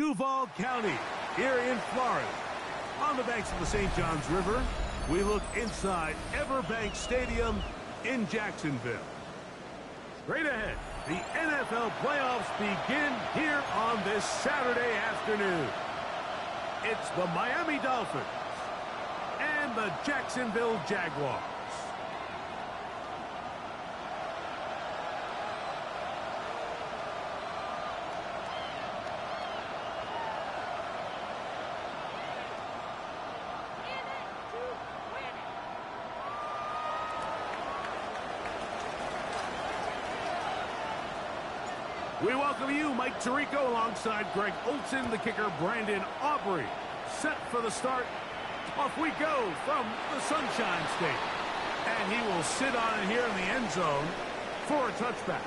Duval County, here in Florida. On the banks of the St. Johns River, we look inside Everbank Stadium in Jacksonville. Straight ahead, the NFL playoffs begin here on this Saturday afternoon. It's the Miami Dolphins and the Jacksonville Jaguars. We welcome you, Mike Tirico, alongside Greg Olson, the kicker, Brandon Aubrey. Set for the start. Off we go from the Sunshine State. And he will sit on it here in the end zone for a touchback.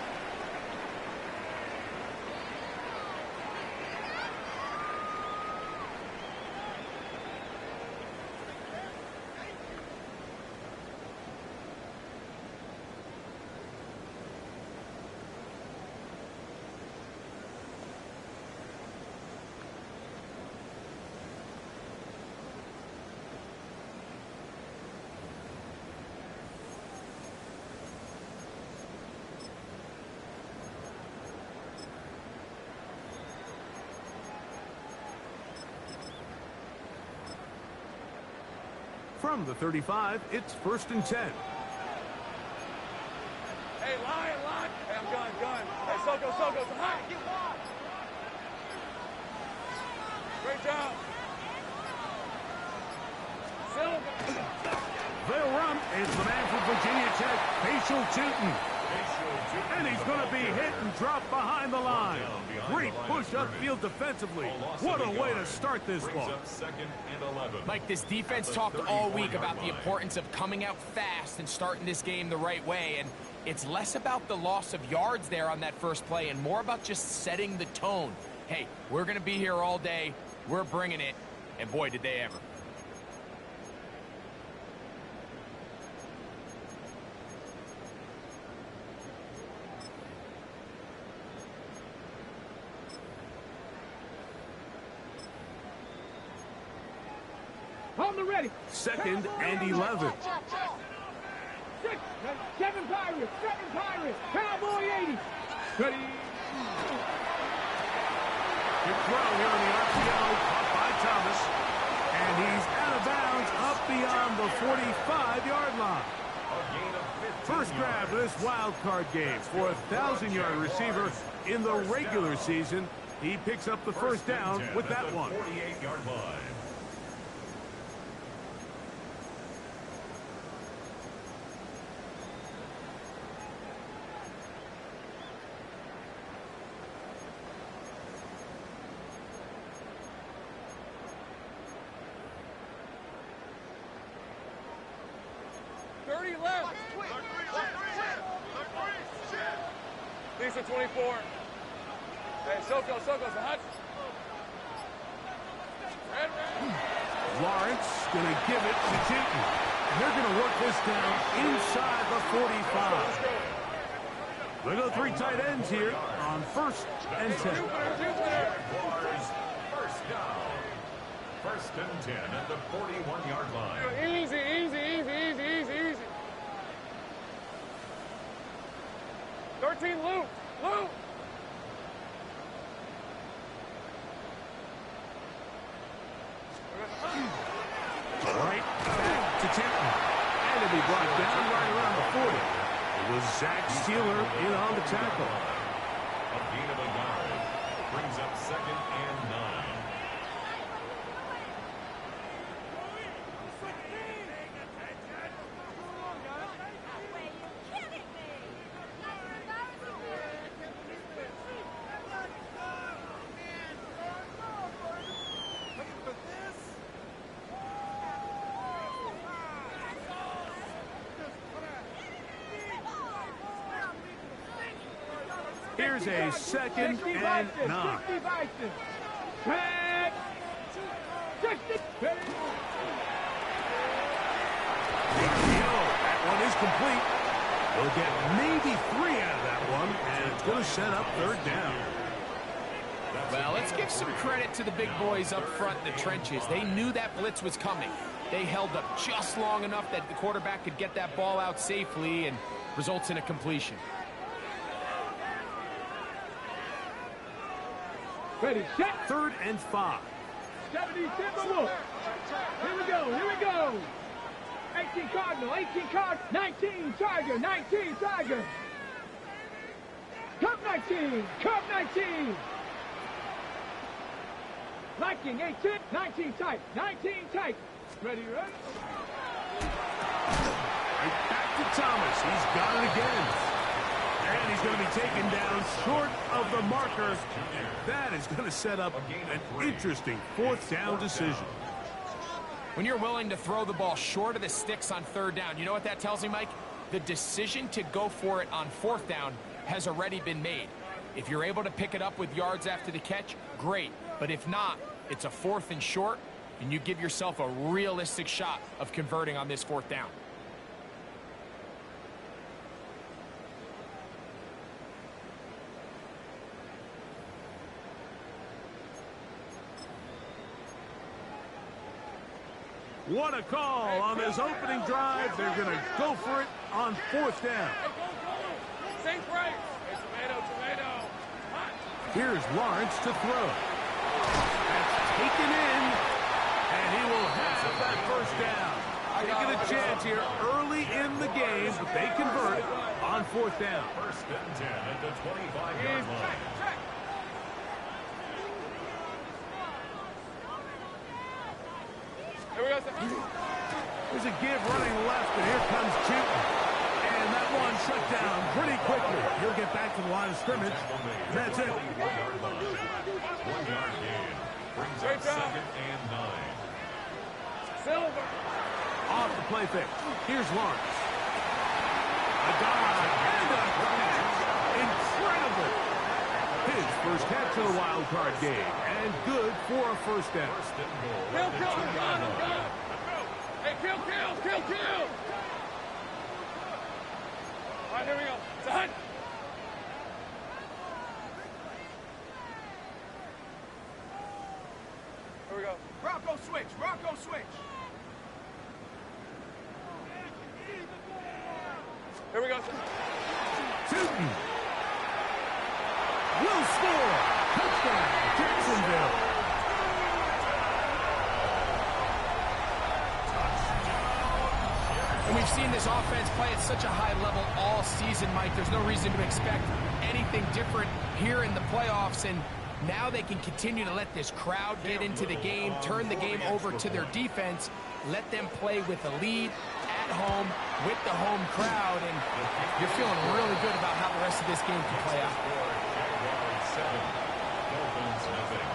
From the 35, it's 1st and 10. Hey, line. Hey, I'm gun. Hey, Soko, some high. Great job. They'll run. It's the man from Virginia Tech, Facial Tootin. And he's going to be hit and drop behind the line. Great push upfield defensively. What a way to start this one. Mike, this defense talked all week about the importance of coming out fast and starting this game the right way. And it's less about the loss of yards there on that first play and more about just setting the tone. Hey, we're going to be here all day. We're bringing it. And boy, did they ever. On the ready. 2nd and 11. 7 Pirates. Cowboy 80. Ready. Good throw here on the RPO, caught by Thomas. And he's out of bounds up beyond the 45-yard line. First grab of this wild card game for a 1,000-yard receiver in the regular season. He picks up the first down with that one. 48-yard line. Left. These are 24. Hey, Soko, some hot. Red. Lawrence going to give it to Tootin. They're going to work this down inside the 45. They go 3 tight ends here on 1st and 10. First down. 1st and 10 at the 41-yard line. Easy. 13, Luke. Right back to Tootin. And it'll be brought down right around the 40. It was Zach Steeler in on the tackle. A gain of a yard. Brings up 2nd and 9. Here's a 2nd and 9. That one is complete. They'll get maybe 3 out of that one, and it's going to set up 3rd down. Well, let's get give some credit to the big boys up front in the trenches. They knew that blitz was coming. They held up just long enough that the quarterback could get that ball out safely and results in a completion. Ready, set. 3rd and 5. 70 Timberwolves. Here we go, here we go. 18 Cardinal, 18 Card, 19 Tiger, 19 Tiger. Cup 19, Cup 19. Viking, 18, 19 tight, 19 tight. Ready, ready? Right back to Thomas. He's got it again. And he's going to be taken down short of the marker. That is going to set up an interesting 4th down decision. When you're willing to throw the ball short of the sticks on 3rd down, you know what that tells me, Mike? The decision to go for it on 4th down has already been made. If you're able to pick it up with yards after the catch, great. But if not, it's a 4th and short, and you give yourself a realistic shot of converting on this 4th down. What a call on this opening drive. They're going to go for it on 4th down. Same price. Hey, tomato. Hot. Here's Lawrence to throw. That's taken in, and he will have that 1st down. Taking a chance here early in the game, but they convert on 4th down. 1st and 10 at the 25-yard line. Here we go. There's a give running left, and here comes Chute. And that one shut down pretty quickly. He'll get back to the line of scrimmage. That's it. 1-yard gain. Brings up 2nd and 9. Silver. Off the play fake. Here's Lawrence. A dive and a catch. Incredible. His first catch of the wild card game. And good for a 1st down. Kill. Hey, kill. All right, here we go. Done. Here we go. Rocco switch. Here we go. Newton will score. Touchdown, Jacksonville. And we've seen this offense play at such a high level all season, Mike. There's no reason to expect anything different here in the playoffs. And now they can continue to let this crowd get into the game, turn the game over to their defense, let them play with a lead at home with the home crowd. And you're feeling really good about how the rest of this game can play out. Jaguars 7, Dolphins nothing.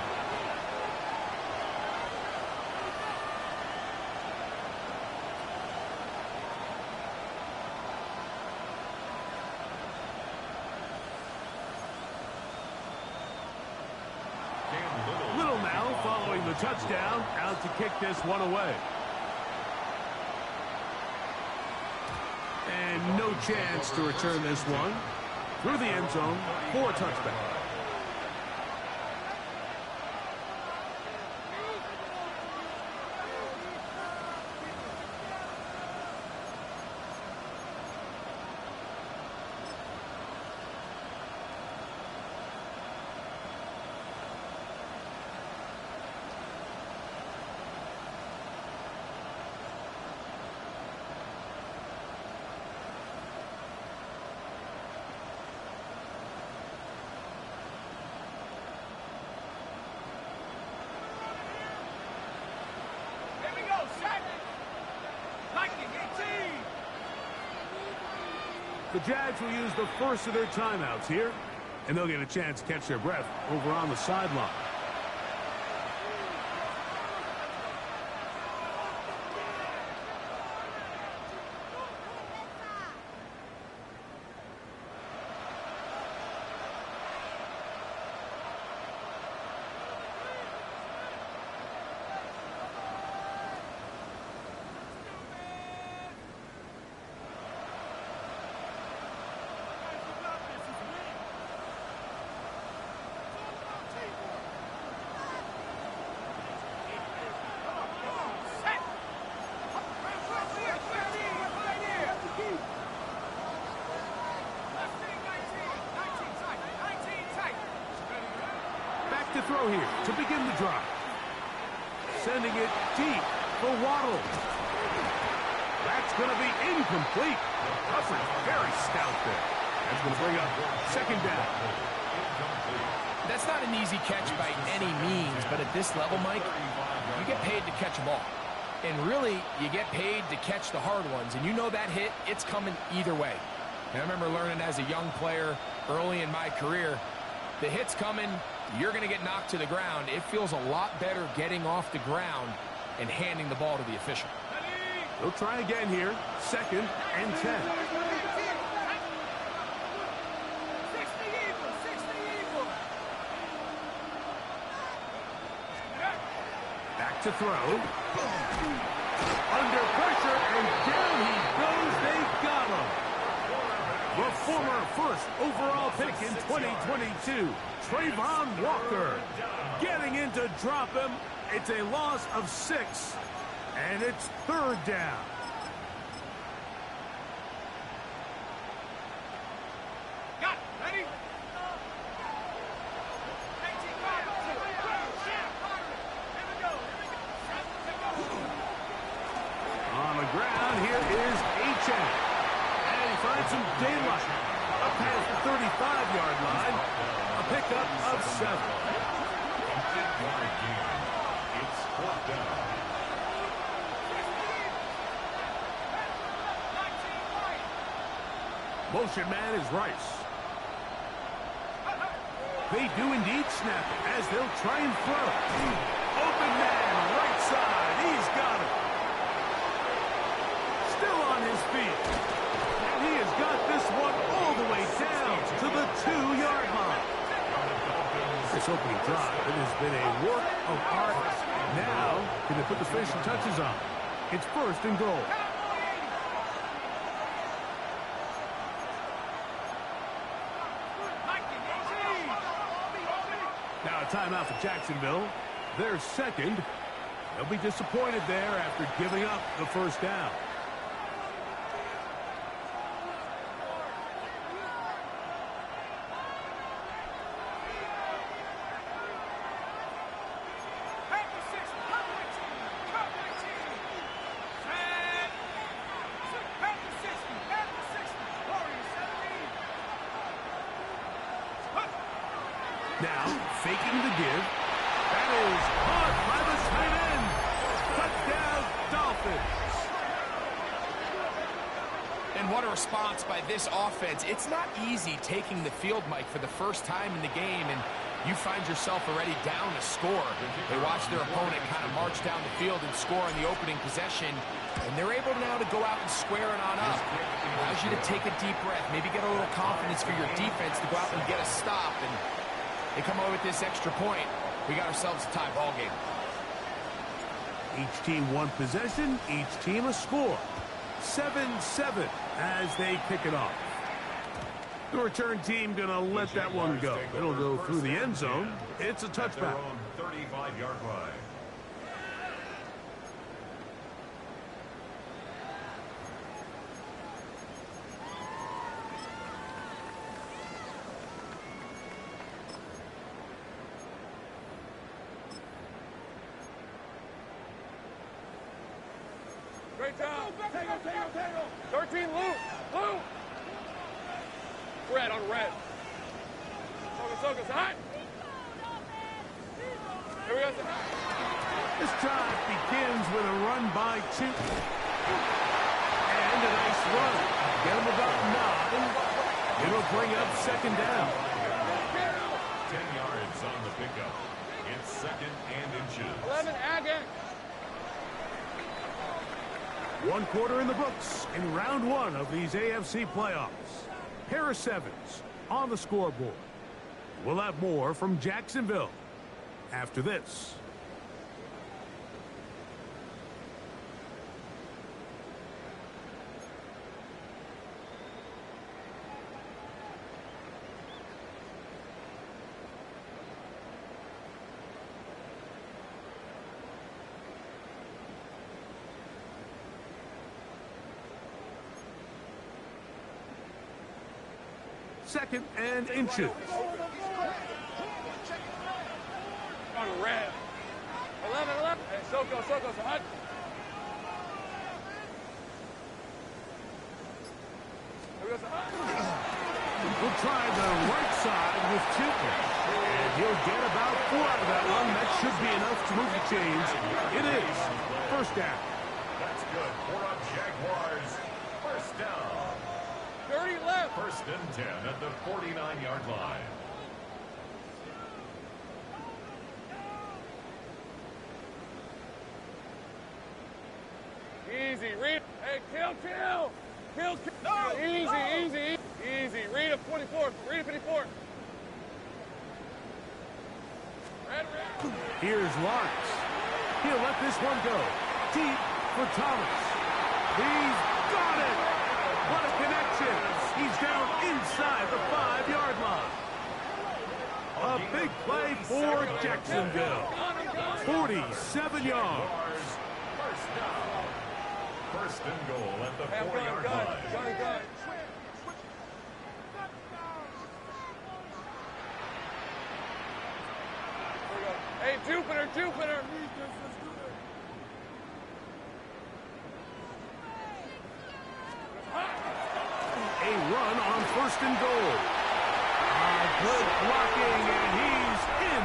Little now following the touchdown, out to kick this one away. And no chance to return this one through the end zone for a touchback. The Jags will use the first of their timeouts here, and they'll get a chance to catch their breath over on the sideline. throw here to begin the drive. Sending it deep for Waddle. That's going to be incomplete. Coverage very stout there. That's going to bring up second down. That's not an easy catch by any means, but at this level, Mike, you get paid to catch a ball. And really, you get paid to catch the hard ones. And you know that hit, it's coming either way. And I remember learning as a young player early in my career, the hit's coming, you're going to get knocked to the ground. It feels a lot better getting off the ground and handing the ball to the official. They'll try again here. 2nd and 10. Back to throw. Under pressure, and down he goes. They got him. The former first overall pick in 2022, Trayvon Walker, getting in to drop him. It's a loss of 6, and it's 3rd down. Got it. Ready? On the ground, here is H.M. And he finds some daylight. Up past the 35-yard line. A pickup of 7. It's 4th down. Motion man is Rice. They do indeed snap it as they'll try and throw. Open man, right side. He's got it. Still on his feet. And he has got this one all the way down to the 2-yard line. This opening drive, it has been a work of art. Now, can they put the finishing touches on? It's 1st and goal. Now a timeout for Jacksonville. They're 2nd. They'll be disappointed there after giving up the 1st down. Now, faking the give. That is caught by the tight end. Touchdown, Dolphins. And what a response by this offense. It's not easy taking the field, Mike, for the first time in the game, and you find yourself already down a score. They watch their opponent kind of march down the field and score on the opening possession, and they're able now to go out and square it on up. Allows you to take a deep breath, maybe get a little confidence for your defense to go out and get a stop, and they come away with this extra point. We got ourselves a tie ball game. Each team one possession, each team a score. 7-7 as they kick it off. The return team going to let that one go. It'll go through the end zone. It's a touchback. 35-yard line. Great job. Tango. 13, Lou. Red on red. Sokas, hot. Here we go. This drive begins with a run by 2. And a nice run. Get him about 9. It'll bring up 2nd down. 10 yards on the pickup. It's 2nd and inches. 11, Agate. 1 quarter in the books in round 1 of these AFC playoffs. Pair of 7s on the scoreboard. We'll have more from Jacksonville after this. Second and inches. red. 11. Hey, Soko, so hot. Here we go, so hot. We'll try the right side with Chilton. And he'll get about 4 out of that one. That should be enough to move the chains. It is. First down. That's good for a Jaguars. First down. 30 left. First and 10 at the 49-yard line. Easy, read. Hey, kill. No. Easy. Read a 44. Read a 54. Red. Here's Lawrence. He'll let this one go. Deep for Thomas. He's got it. What a connection. He's down inside the 5-yard line. A big play for Jacksonville. 47 yards. First down. First and goal at the 4-yard line. Gun. Hey, Jupiter. A run on first and goal. Good blocking, and he's in.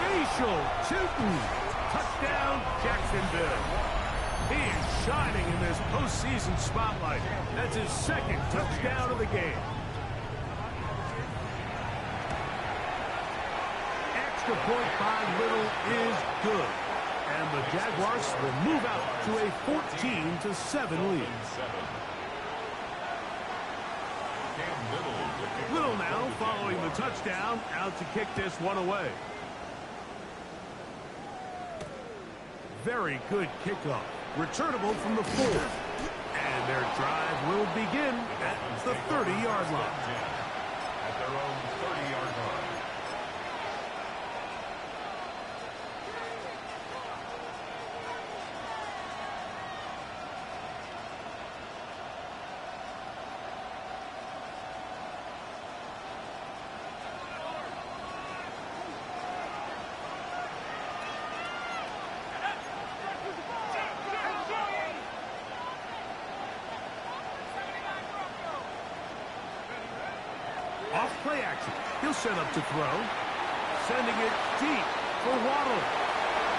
Facial Chilton. Touchdown, Jacksonville. He is shining in this postseason spotlight. That's his second touchdown of the game. Extra point by Little is good. And the Jaguars will move out to a 14-7 lead. Little now following the touchdown, out to kick this one away. Very good kickoff. Returnable from the 4. And their drive will begin at the 30-yard line. At their own 30-yard line. Off play action. He'll set up to throw. Sending it deep for Waddle.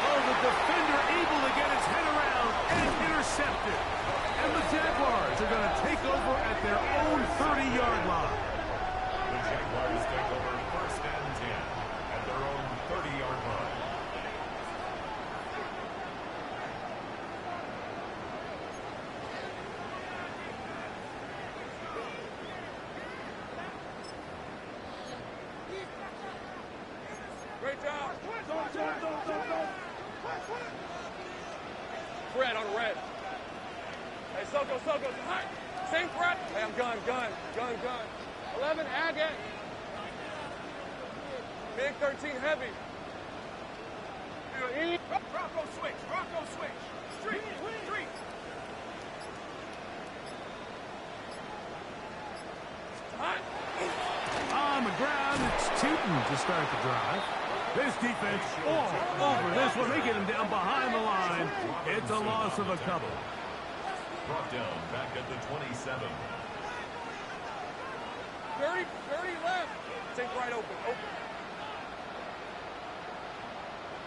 Oh, the defender able to get his head around and intercepted. And the Jaguars are going to take over at their own 30-yard line. The Jaguars take over first and 10 at their own 30-yard line. Great job. Fred on red. Hey, Soko, hot. Same Fred. Hey, I'm gun. 11, Agate. Big 13, heavy. Rocco switch. Street. Hot. On the ground, it's Chilton to start the drive. This defense all over this one. They get him down behind the line. It's a loss of a couple. Brought down back at the 27. 30 left. Take right open.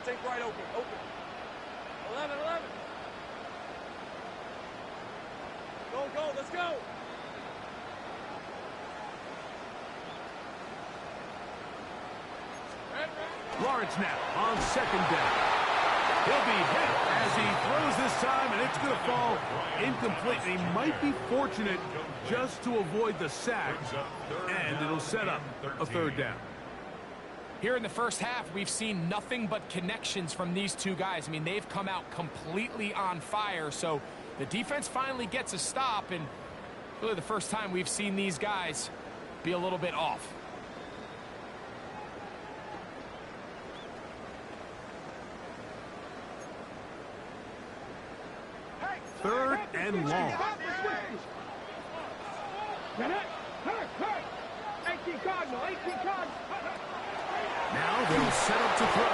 Take right open. 11. Go, let's go. Lawrence now on second down. He'll be hit as he throws this time, and it's going to fall incomplete. He might be fortunate just to avoid the sack, and it'll set up a third down. Here in the first half, we've seen nothing but connections from these two guys. I mean, they've come out completely on fire, so the defense finally gets a stop, and really the first time we've seen these guys be a little bit off. Third and long. 18 Cardinal. Now they'll set up to throw.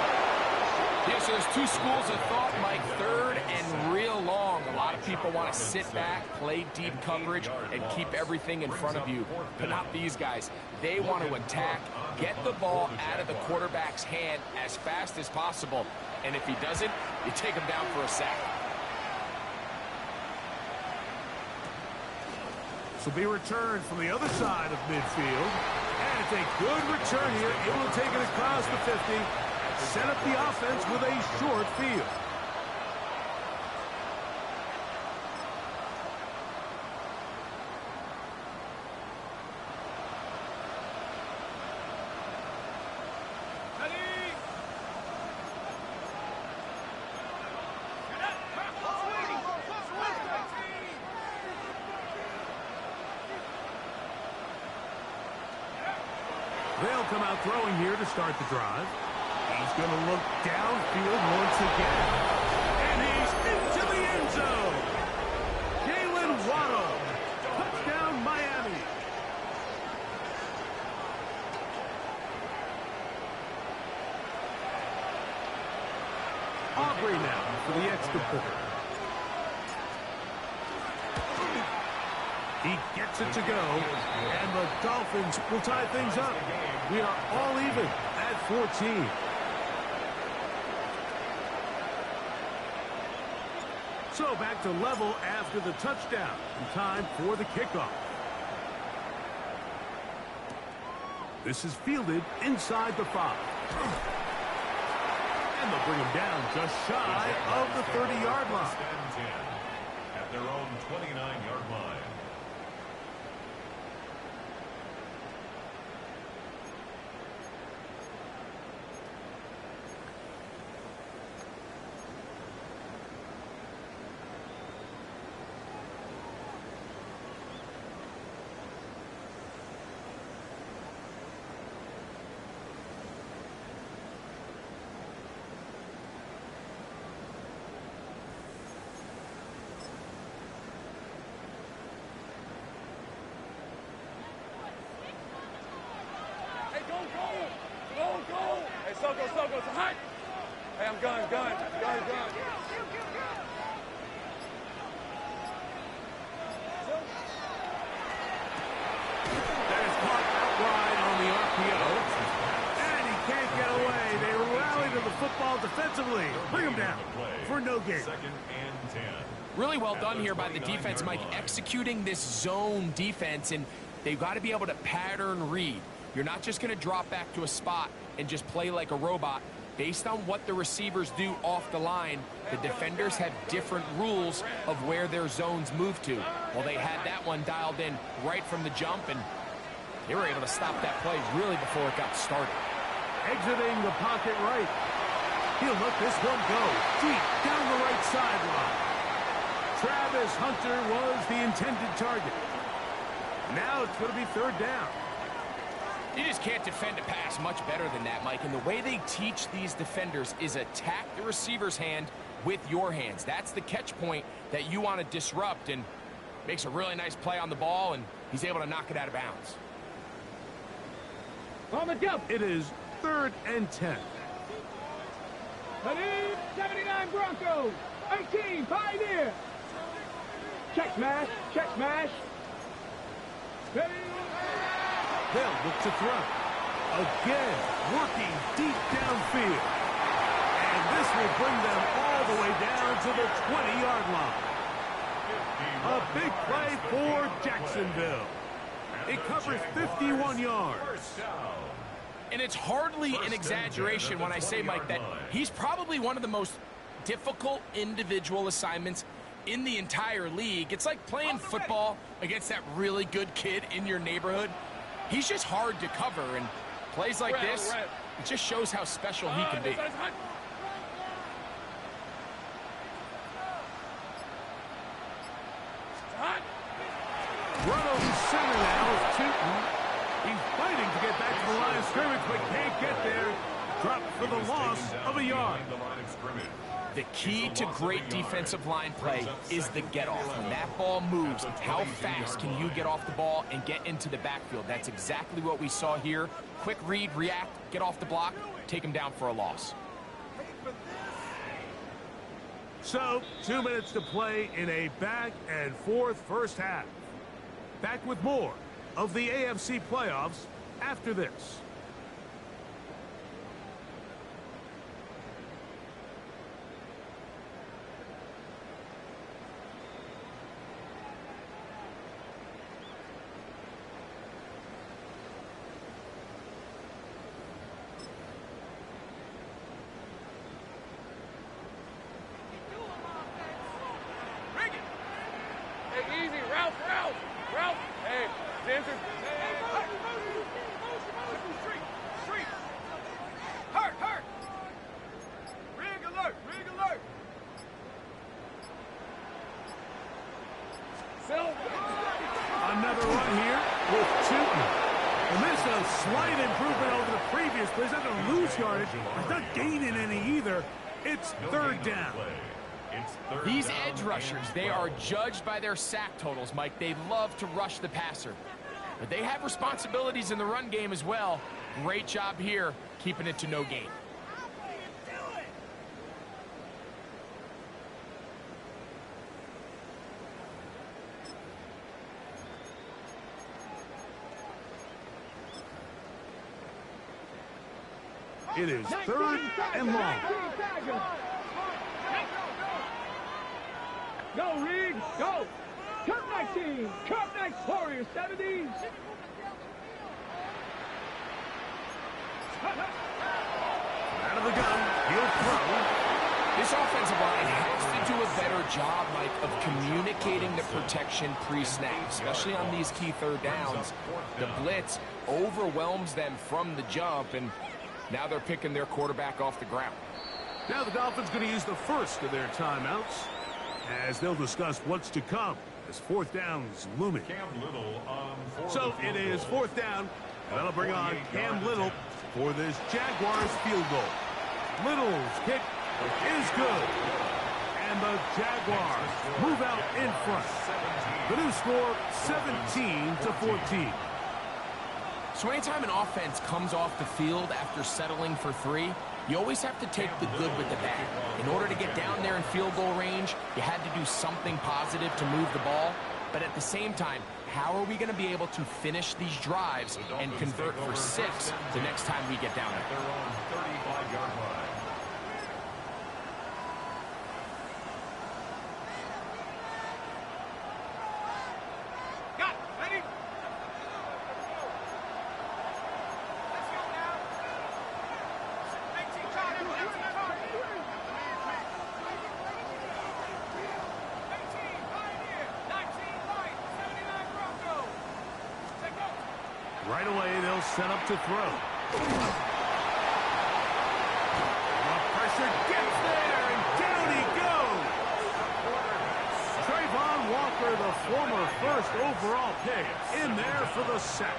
Yeah, so there's two schools of thought, Mike. Third and real long. A lot of people want to sit back, play deep coverage, and keep everything in front of you. But not these guys. They want to attack, get the ball out of the quarterback's hand as fast as possible. And if he doesn't, you take him down for a sack. This will be returned from the other side of midfield. And it's a good return here. Able to take it across the 50. Set up the offense with a short field. They'll come out throwing here to start the drive. He's going to look downfield once again. And he's into the end zone. Jalen Waddle. Touchdown, Miami. Aubrey now for the extra point. He gets it to go, and the Dolphins will tie things up. We are all even at 14. So back to level after the touchdown. And time for the kickoff. This is fielded inside the 5. And they'll bring him down just shy of the 30-yard line. At their own 29-yard line. Hey, Soko, hot. Hey, I'm gun. That is caught outright on the RPO. And he can't get away. They rally to the football defensively. Bring him down for no gain. 2nd and 10. Really well done here by the defense, Mike, executing this zone defense, and they've got to be able to pattern read. You're not just going to drop back to a spot and just play like a robot. Based on what the receivers do off the line, the defenders have different rules of where their zones move to. Well, they had that one dialed in right from the jump, and they were able to stop that play really before it got started. Exiting the pocket right. He'll let this one go deep down the right sideline. Travis Hunter was the intended target. Now it's going to be 3rd down. You just can't defend a pass much better than that, Mike. And the way they teach these defenders is attack the receiver's hand with your hands. That's the catch point that you want to disrupt, and makes a really nice play on the ball, and he's able to knock it out of bounds. On the jump. It is 3rd and 10. 79 Broncos. 18 Pioneer. Check smash. Ready. They'll look to throw. Again, working deep downfield. And this will bring them all the way down to the 20-yard line. A big play for Jacksonville. It covers 51 yards. And it's hardly an exaggeration when I say, Mike, that he's probably one of the most difficult individual assignments in the entire league. It's like playing football against that really good kid in your neighborhood. He's just hard to cover, and plays like this, it just shows how special he can be. Run over center now is Tootin. He's fighting to get back to the line of scrimmage, but can't get there. Dropped for the loss of a yard. The key to great defensive line play is the get-off. When that ball moves, how fast can you get off the ball and get into the backfield? That's exactly what we saw here. Quick read, react, get off the block, take him down for a loss. So, 2 minutes to play in a back-and-forth first half. Back with more of the AFC playoffs after this. Hey, easy. Ralph. Hey, Jensen. Street. Hurt. Rig alert. Another run here with Chilton. And this is a slight improvement over the previous plays. Not going to lose yardage. It's not gaining any either. It's third down. These edge rushers, they are judged by their sack totals, Mike. They love to rush the passer. But they have responsibilities in the run game as well. Great job here, keeping it to no gain. It is third and long. Go, Reed, go. Cup 19, Warriors 70. Out of the gun, he'll throw. This offensive line has to do a better job, Mike, of communicating the protection pre-snap, especially on these key third downs. The blitz overwhelms them from the jump, and now they're picking their quarterback off the ground. Now the Dolphins going to use the first of their timeouts as they'll discuss what's to come as fourth down's looming. So it is fourth down, and that'll bring on Cam Little for this Jaguars field goal. Little's kick is good, and the Jaguars move out in front. The new score, 17-14. So anytime an offense comes off the field after settling for 3, you always have to take the good with the bad. In order to get down there in field goal range, you had to do something positive to move the ball. But at the same time, how are we going to be able to finish these drives and convert for 6 the next time we get down there? They're on 35-yard line. Right away, they'll set up to throw. The pressure gets there, and down he goes. Trayvon Walker, the former first overall pick, in there for the sack.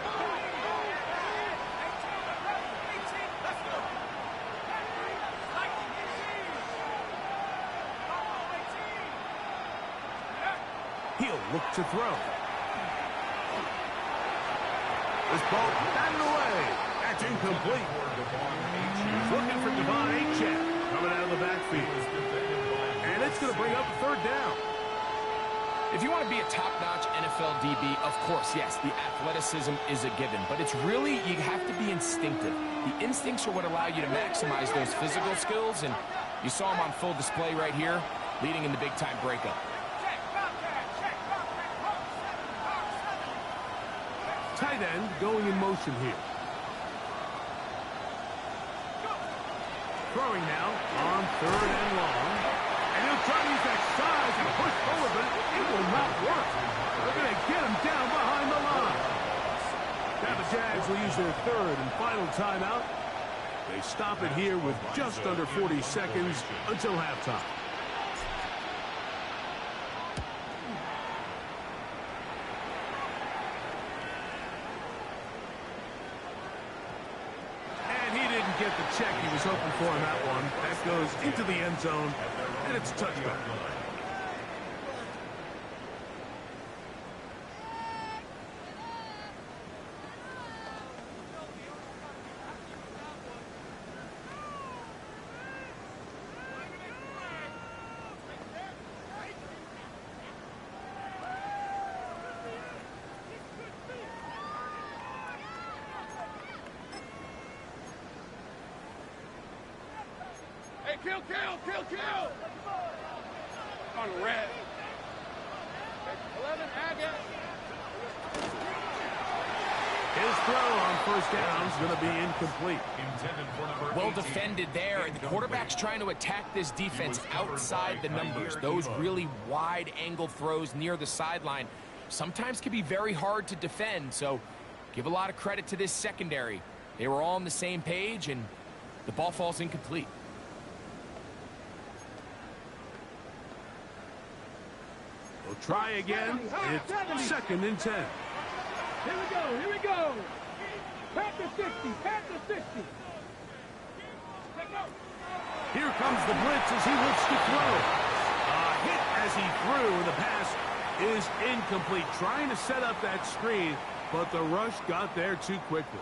He'll look to throw. This ball batted away. That's incomplete. He's looking for Devon Achane coming out of the backfield. And it's going to bring up third down. If you want to be a top-notch NFL DB, of course, yes, the athleticism is a given. But it's really, you have to be instinctive. The instincts are what allow you to maximize those physical skills. And you saw him on full display right here, leading in the big-time breakup. Tight end going in motion here. Throwing now on third and long. And he'll try to use that size and push forward, but it will not work. They're going to get him down behind the line. Now the Jags will use their third and final timeout. They stop it here with just under 40 seconds until halftime. Get the check he was hoping for in that one. That goes into the end zone, and it's a touchdown. kill, kill, kill, kill. On red. 11, Agate. His throw on first down is going to be incomplete. Well defended there, and the quarterback's trying to attack this defense outside the numbers. Those really wide-angle throws near the sideline sometimes can be very hard to defend, so give a lot of credit to this secondary. They were all on the same page, and the ball falls incomplete. We'll try again. It's 2nd and 10. Here we go, here we go. Panther 50, Panther 50. Here comes the blitz as he looks to throw. A hit as he threw, and the pass is incomplete. Trying to set up that screen, but the rush got there too quickly.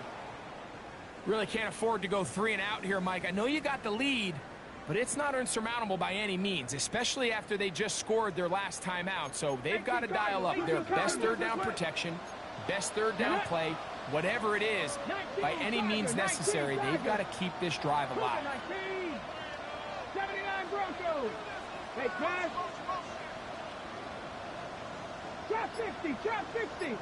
Really can't afford to go 3 and out here, Mike. I know you got the lead, but it's not insurmountable by any means, especially after they just scored their last time out. So they've got to dial up their best third down protection, best third down play, whatever it is, by any means necessary. They've got to keep this drive alive. 79 Broncos. Hey, pass. Trap 60, trap 60.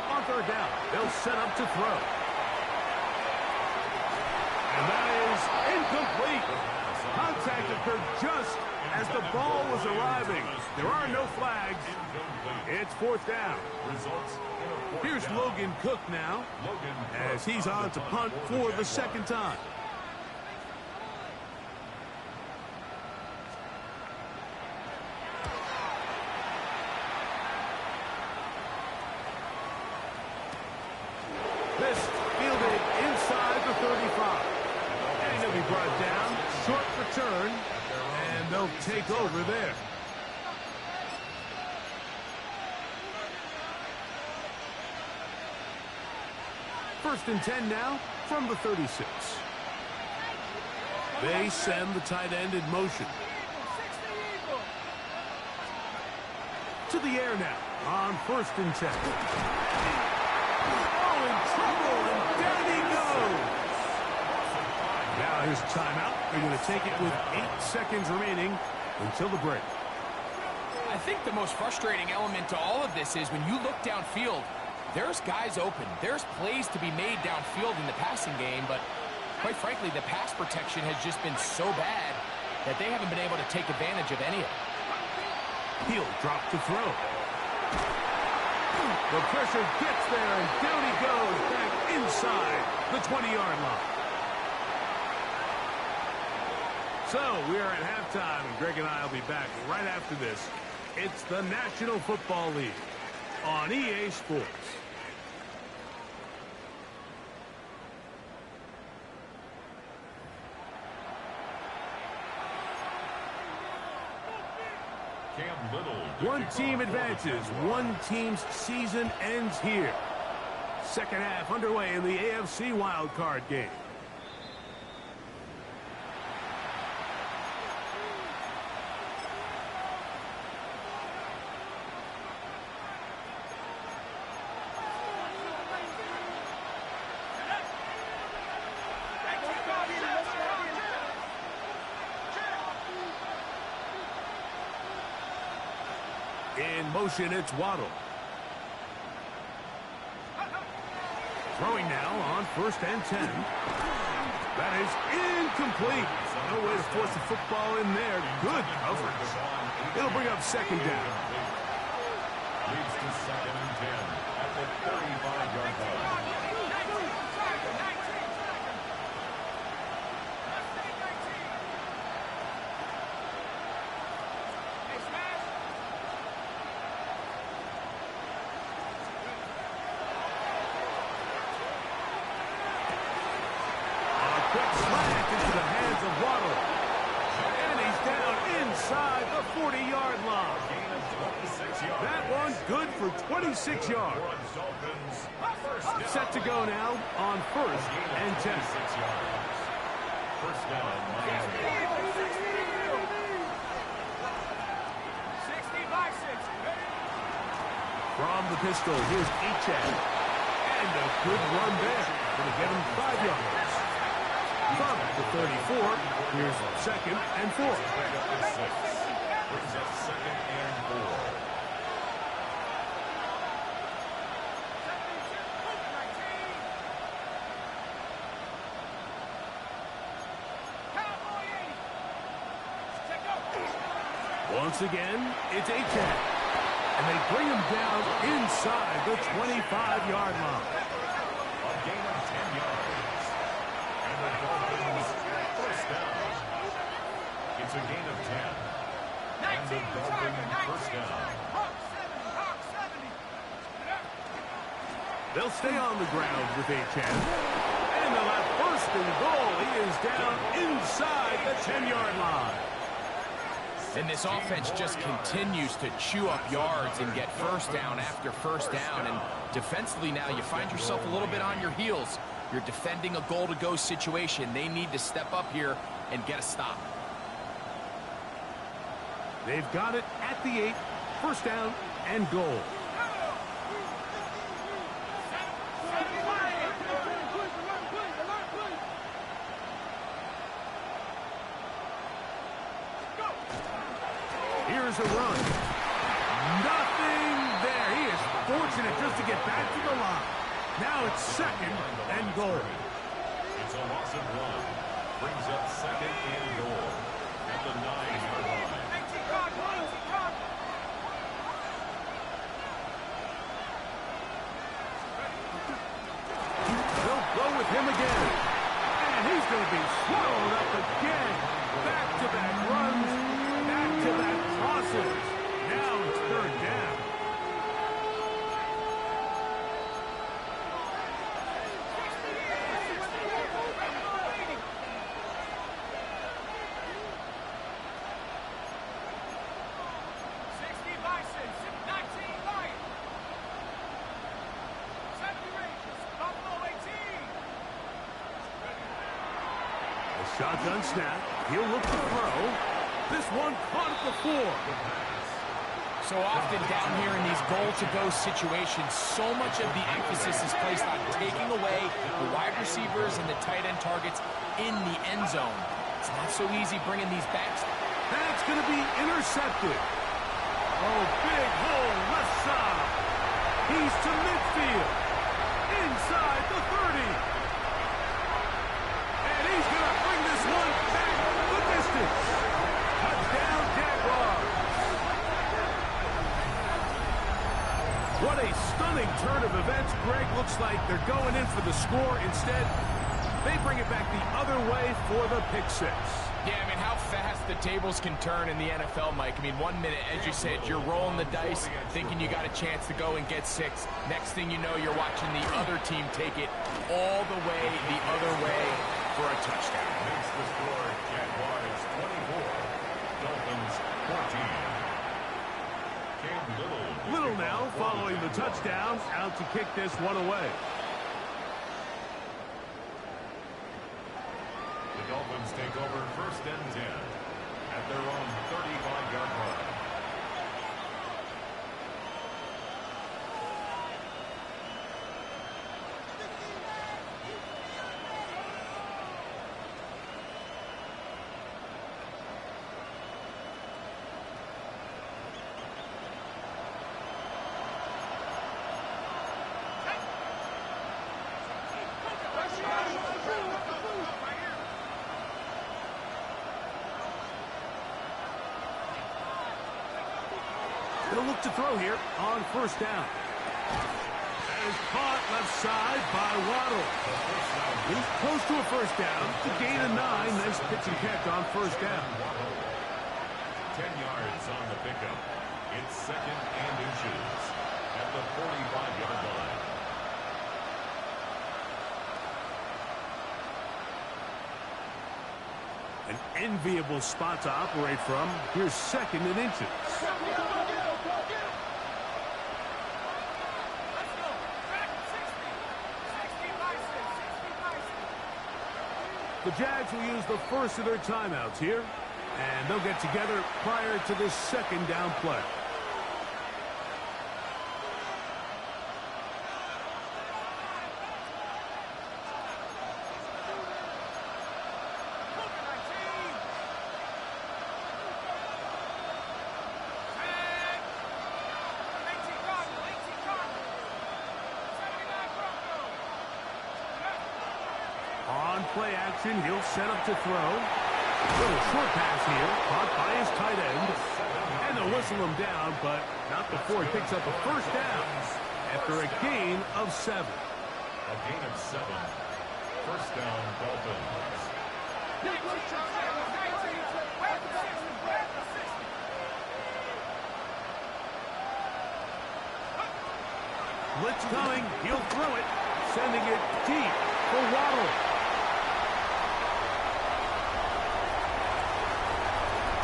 On third down, they'll set up to throw. And that is incomplete. Contact occurred just as the ball was arriving. There are no flags. It's 4th down. Here's Logan Cook now as he's on to punt for the 2nd time. This fielded inside the 35. And he'll be brought down. Short return. And they'll take over there. First and 10 now from the 36. They send the tight end in motion. To the air now on 1st and 10. Oh, in trouble, and down he goes. Now here's a timeout. They're going to take it with 8 seconds remaining until the break. I think the most frustrating element to all of this is when you look downfield, there's guys open. There's plays to be made downfield in the passing game, but quite frankly, the pass protection has just been so bad that they haven't been able to take advantage of any of it. He'll drop to throw. The pressure gets there, and down he goes back inside the 20-yard line. So we are at halftime, and Greg and I will be back right after this. It's the National Football League on EA Sports. One team advances. One team's season ends here. Second half underway in the AFC WildCard game. In motion, it's Waddle. Throwing now on 1st and 10. That is incomplete. No way to force the football in there. Good coverage. It'll bring up 2nd down. Leads to 2nd and 10 at the 35-yard line. Slant into the hands of Waddle. And he's down inside the 40-yard line. That one good for 26 yards. Set to go now on 1st and 10. First down, Miami. 60-6. From the pistol, here's Echad. And a good run there. Going to get him 5 yards. From the 34, here's 2nd and 4. Back up to 6. Brings up 2nd and 4. Once again, it's Achane. And they bring him down inside the 25-yard line. A gain of 10 yards. And the Dolphins first down. It's a gain of 10. And the Dolphins first down. They'll stay on the ground with Achane. And they'll have 1st and goal. He is down inside the 10-yard line. And this offense just continues to chew up yards and get 1st down after 1st down. And defensively now, you find yourself a little bit on your heels. You're defending a goal-to-go situation. They need to step up here and get a stop. They've got it at the 8, 1st down and goal. Here's a run. Nothing there. He is fortunate just to get back to the line. Now it's 2nd and goal. It's a loss of 1. Brings up 2nd and goal at the 9-yard line. They'll go with him again. And he's going to be swallowed up again. Back-to-back runs. Back-to-back crosses. Now it's 3rd down. Shotgun snap. He'll look to throw. This one caught at the 4. So often down here in these goal-to-go situations, so much of the emphasis is placed on taking away the wide receivers and the tight end targets in the end zone. It's not so easy bringing these backs. That's going to be intercepted. Oh, big hole left side. He's to midfield. Inside the 30. And he's going to bring this one back the distance. Touchdown, Jaguars. What a stunning turn of events. Greg, looks like they're going in for the score. Instead, they bring it back the other way for the pick 6. Yeah, I mean, how fast the tables can turn in the NFL, Mike. I mean, 1 minute, as you said, you're rolling the dice, thinking you got a chance to go and get 6. Next thing you know, you're watching the other team take it all the way the other way for a touchdown. Makes the score Jaguars 24, Dolphins 14. Cam Little now following the touchdown, out to kick this one away. The Dolphins take over 1st and 10 at their own 35-yard line. They'll look to throw here on 1st down. That is caught left side by Waddle. He's close to a 1st down. The gain of 9. Nice pitch and catch on 1st down. 10 yards on the pickup. It's 2nd and inches at the 45-yard line. An enviable spot to operate from. Here's 2nd and inches. The Jags will use the first of their timeouts here, and they'll get together prior to this 2nd down play. On play action, he'll set up to throw. Little short pass here, caught by his tight end. And they'll whistle him down, but not before he picks up a first down after a gain of 7. A gain of 7. First down, Dolphins. Blitz coming, he'll throw it, sending it deep for Waddle.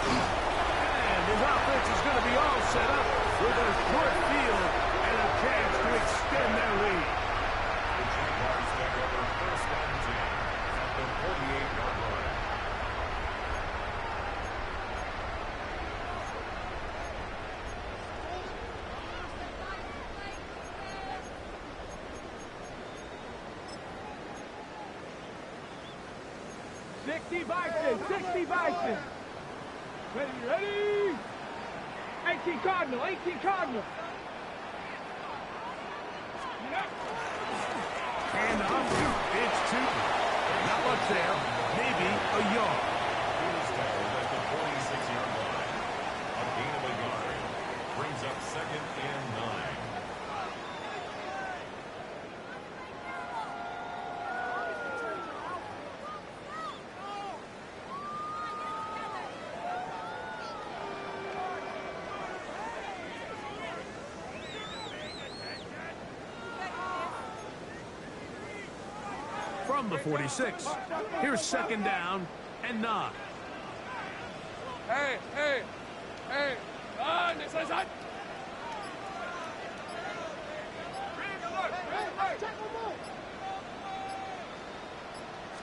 And his offense is going to be all set up with a short field and a chance to extend their lead. The Jaguars take over first and 10 at the 48-yard line. Sixty Bison. Ready. 18 Cardinal. And off, it's Tootin. Not much there, maybe a yard. He was tackled at the 46-yard line. A gain of a yard brings up 2nd and 9. From the 46, here's 2nd down and 9. Hey. Next side.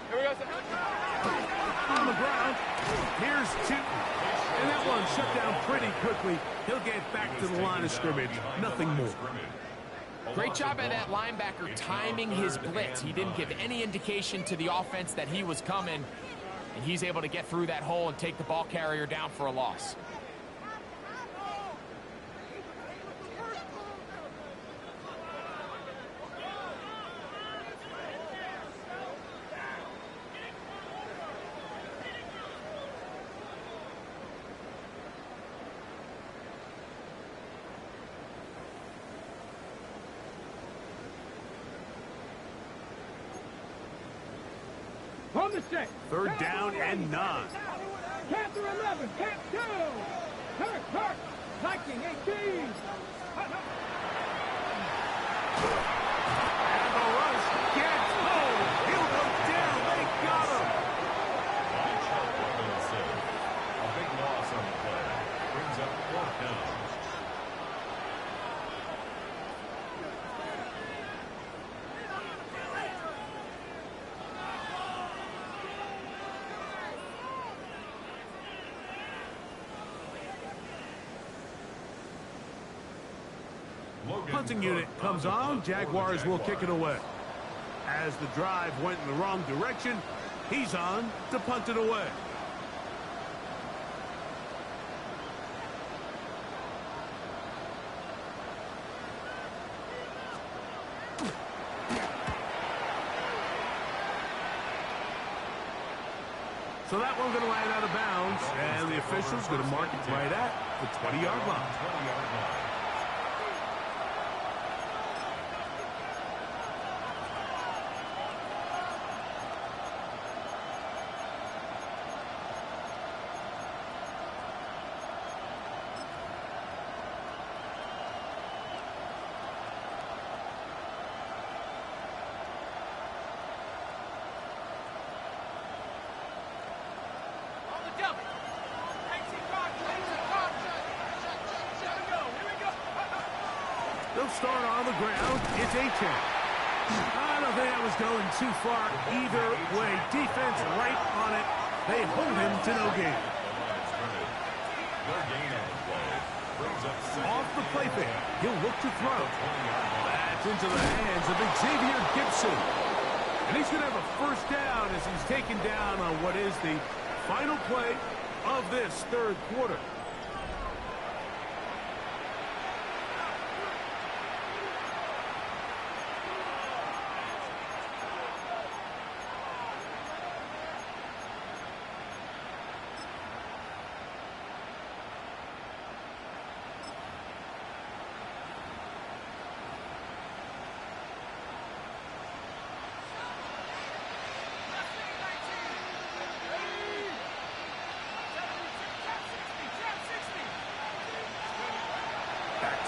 Here we go. On the ground, here's Tootin. And that one shut down pretty quickly. He'll get back to the line of scrimmage, nothing more. Great job by that linebacker timing his blitz. He didn't give any indication to the offense that he was coming, and he's able to get through that hole and take the ball carrier down for a loss. On the set. 3rd down and 9. Panther 11. Camp 2. Hurt. 19, 18. And the rush gets home. He'll go down. They got him. By Chuck Robinson. A big loss on the play. Brings up 4th down. Punting unit comes on. Jaguars will kick it away. As the drive went in the wrong direction, he's on to punt it away. So that one's going to land out of bounds, and the official's going to mark it right at the 20-yard line. 20-yard line. They'll start on the ground. It's A-Chain. I don't think that was going too far either way. Defense right on it. They hold him to no gain. Off the play fake. He'll look to throw. That's into the hands of Xavier Gibson. And he's going to have a first down as he's taken down on what is the final play of this 3rd quarter.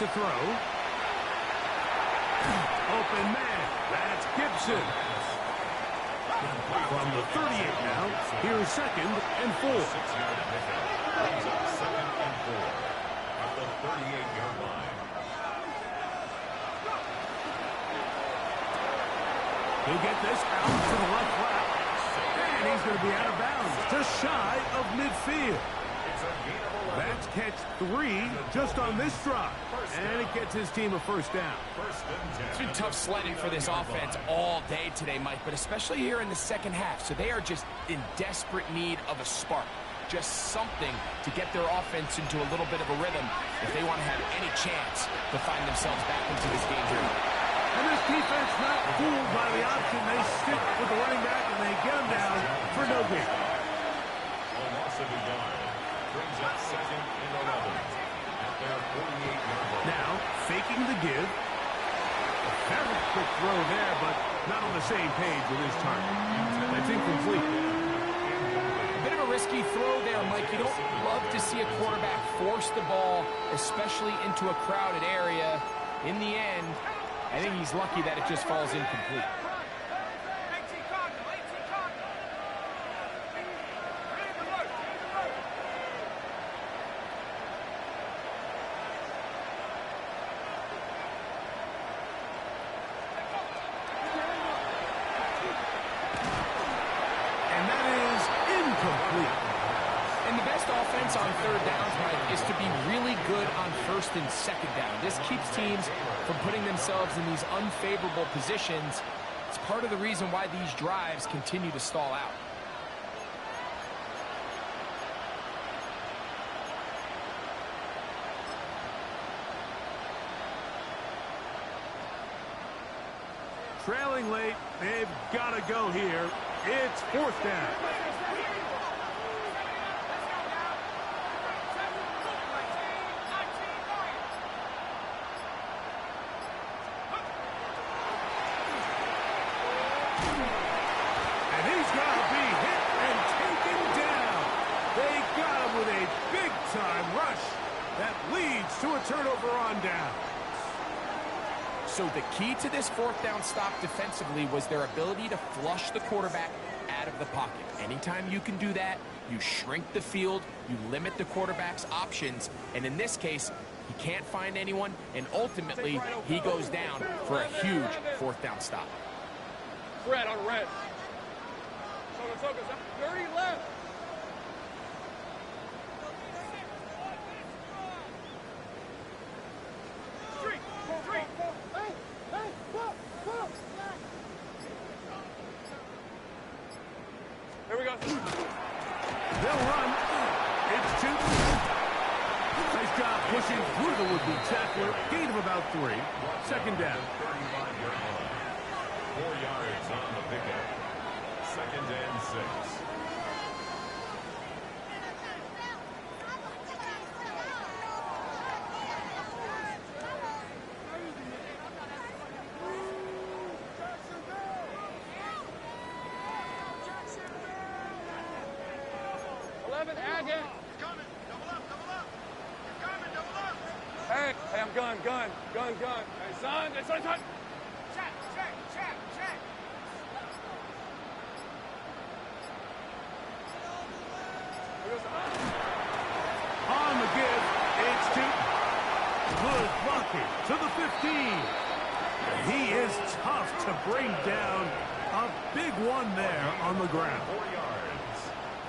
to throw. Open man. That's Gibson. From the 38 now, here's 2nd and 4. 6-yard pickup. Brings up 2nd and 4 at the 38-yard line. He'll get this out to the left flap. And he's going to be out of bounds, just shy of midfield. It's a gain of 11. That's catch 3 just on this drive. And it gets his team a first down. First and 10. It's been tough sledding for this offense all day today, Mike, but especially here in the second half. So they are just in desperate need of a spark. Just something to get their offense into a little bit of a rhythm if they want to have any chance to find themselves back into this game here. And this defense not fooled by the option. They stick with the running back and they get him down for no gain. A loss of a yard. Brings up 2nd and 11 at their 48-yard line. Now, faking the give. A very quick throw there, but not on the same page with his target. That's incomplete. A bit of a risky throw there, Mike. You don't love to see a quarterback force the ball, especially into a crowded area. In the end, I think he's lucky that it just falls incomplete. And that is incomplete. And the best offense on third downs, Mike, is to be really good on first and second down. This keeps teams from putting themselves in these unfavorable positions. It's part of the reason why these drives continue to stall out. Trailing late, they've got to go here. It's 4th down. And he's got to be hit and taken down. They got him with a big-time rush that leads to a turnover on down. So the key to this 4th down stop defensively was their ability to flush the quarterback out of the pocket. Anytime you can do that, you shrink the field, you limit the quarterback's options, and in this case, he can't find anyone, and ultimately, he goes down for a huge 4th down stop. Red on red. Sogo, 30 left. Here we go. They'll run. It's 2. Nice job pushing through the would-be tackler. Gain of about 3. 2nd down. 35-yard line. 4 yards on the pickup. 2nd and 6. Hey, I'm gun. Hey, son. Check. On the give, it's 2. Good blocking to the 15. He is tough to bring down. A big one there on the ground. 4 yards.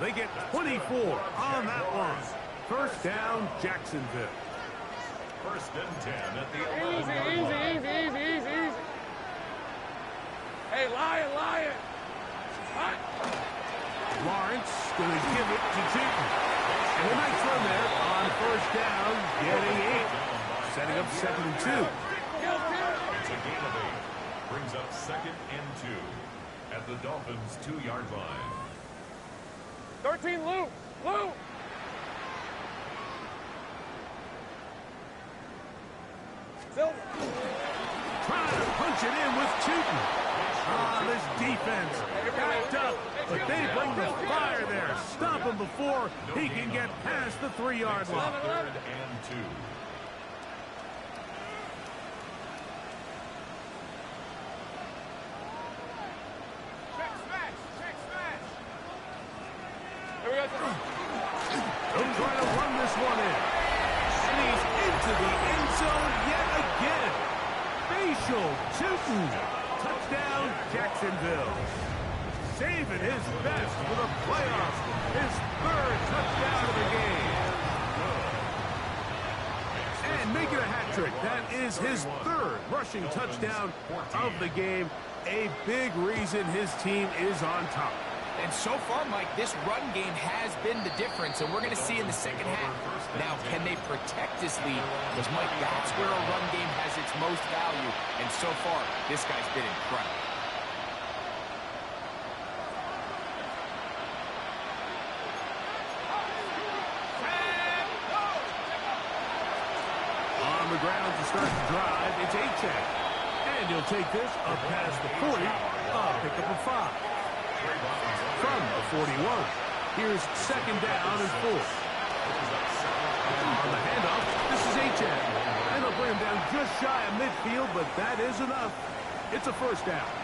They get 24 on that one. First down, Jacksonville. 1st and 10 at the 11-yard line. Easy. Hey, Lion. Hot. Lawrence going to give it to Cheaton. And a nice run there on 1st down, getting 8. Setting up 2nd and 2. It's a gain of 8. Brings up 2nd and 2 at the Dolphins' 2-yard line. 13, Lou. Silver. Trying to punch it in with Cheaton. This defense backed up, but they bring the fire there. Stop him before he can get past the 3-yard line. 3rd and 2. He'll try to run this one in. And he's into the end zone yet again. Facial shooting. Touchdown, Jacksonville. Saving his best for the playoffs. His third touchdown of the game. And making a hat trick. That is his third rushing touchdown of the game. A big reason his team is on top. And so far, Mike, this run game has been the difference, and we're going to see in the second half. Now, can they protect this lead? Because, Mike, that's where a run game has its most value, and so far, this guy's been incredible. On the ground to start the drive, it's H.A. And he'll take this up past the 40, pick up a 5. From the 41, here's second down and 4. On the handoff, this is H.A. And they'll bring him down just shy of midfield, but that is enough. It's a first down.